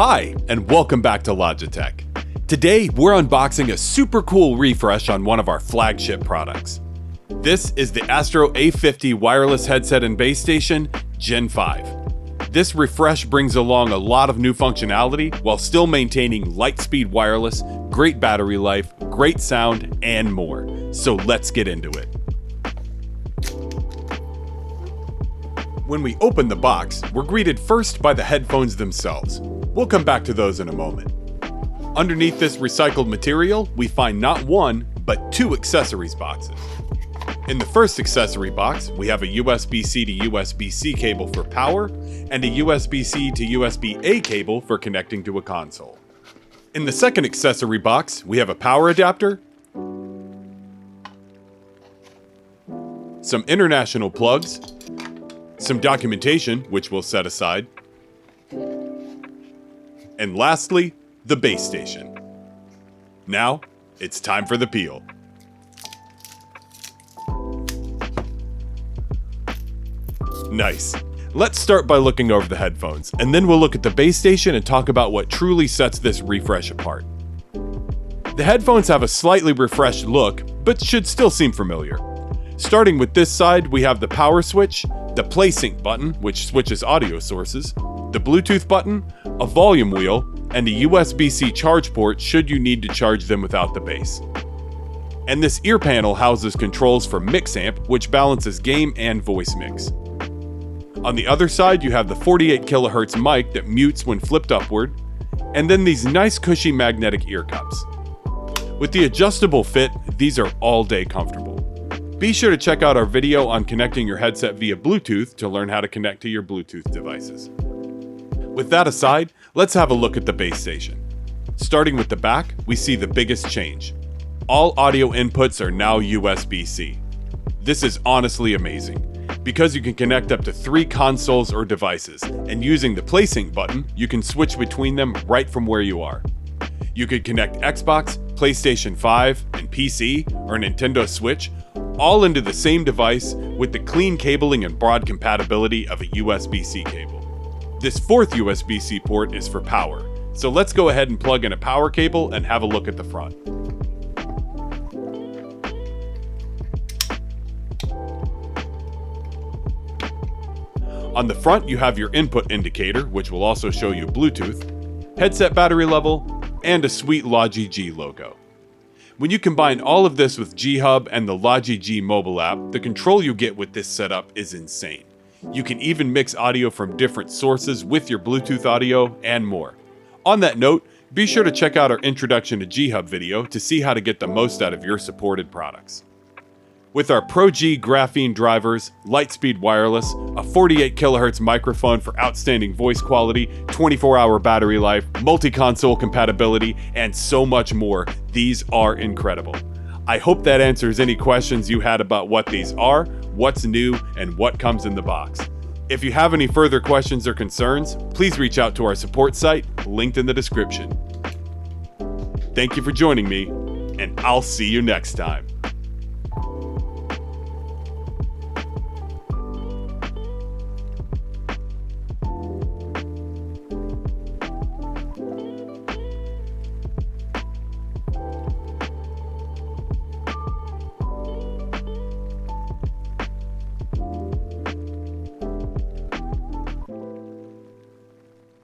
Hi, and welcome back to Logitech. Today, we're unboxing a super cool refresh on one of our flagship products. This is the ASTRO A50 wireless headset and base station, Gen 5. This refresh brings along a lot of new functionality while still maintaining light-speed wireless, great battery life, great sound, and more. So let's get into it. When we open the box, we're greeted first by the headphones themselves. We'll come back to those in a moment. Underneath this recycled material, we find not one, but two accessories boxes. In the first accessory box, we have a USB-C to USB-C cable for power and a USB-C to USB-A cable for connecting to a console. In the second accessory box, we have a power adapter, some international plugs, some documentation, which we'll set aside, and lastly, the base station. Now, it's time for the peel. Nice. Let's start by looking over the headphones, and then we'll look at the base station and talk about what truly sets this refresh apart. The headphones have a slightly refreshed look, but should still seem familiar. Starting with this side, we have the power switch, the PLAYSYNC button, which switches audio sources, the Bluetooth button, a volume wheel, and a USB-C charge port should you need to charge them without the base. And this ear panel houses controls for mix amp, which balances game and voice mix. On the other side, you have the 48 kHz mic that mutes when flipped upward, and then these nice cushy magnetic ear cups. With the adjustable fit, these are all-day comfortable. Be sure to check out our video on connecting your headset via Bluetooth to learn how to connect to your Bluetooth devices. With that aside, let's have a look at the base station. Starting with the back, we see the biggest change. All audio inputs are now USB-C. This is honestly amazing, because you can connect up to 3 consoles or devices, and using the PlaySync button, you can switch between them right from where you are. You could connect Xbox, PlayStation 5, and PC, or Nintendo Switch, all into the same device with the clean cabling and broad compatibility of a USB-C cable. This fourth USB-C port is for power, so let's go ahead and plug in a power cable and have a look at the front. On the front, you have your input indicator, which will also show you Bluetooth, headset battery level, and a sweet Logitech G logo. When you combine all of this with G-Hub and the Logitech G mobile app, the control you get with this setup is insane. You can even mix audio from different sources with your Bluetooth audio and more. On that note, be sure to check out our Introduction to G-Hub video to see how to get the most out of your supported products. With our PRO-G GRAPHENE drivers, Lightspeed wireless, a 48 kHz microphone for outstanding voice quality, 24-hour battery life, multi-console compatibility, and so much more, these are incredible. I hope that answers any questions you had about what these are, what's new, and what comes in the box. If you have any further questions or concerns, please reach out to our support site, linked in the description. Thank you for joining me, and I'll see you next time.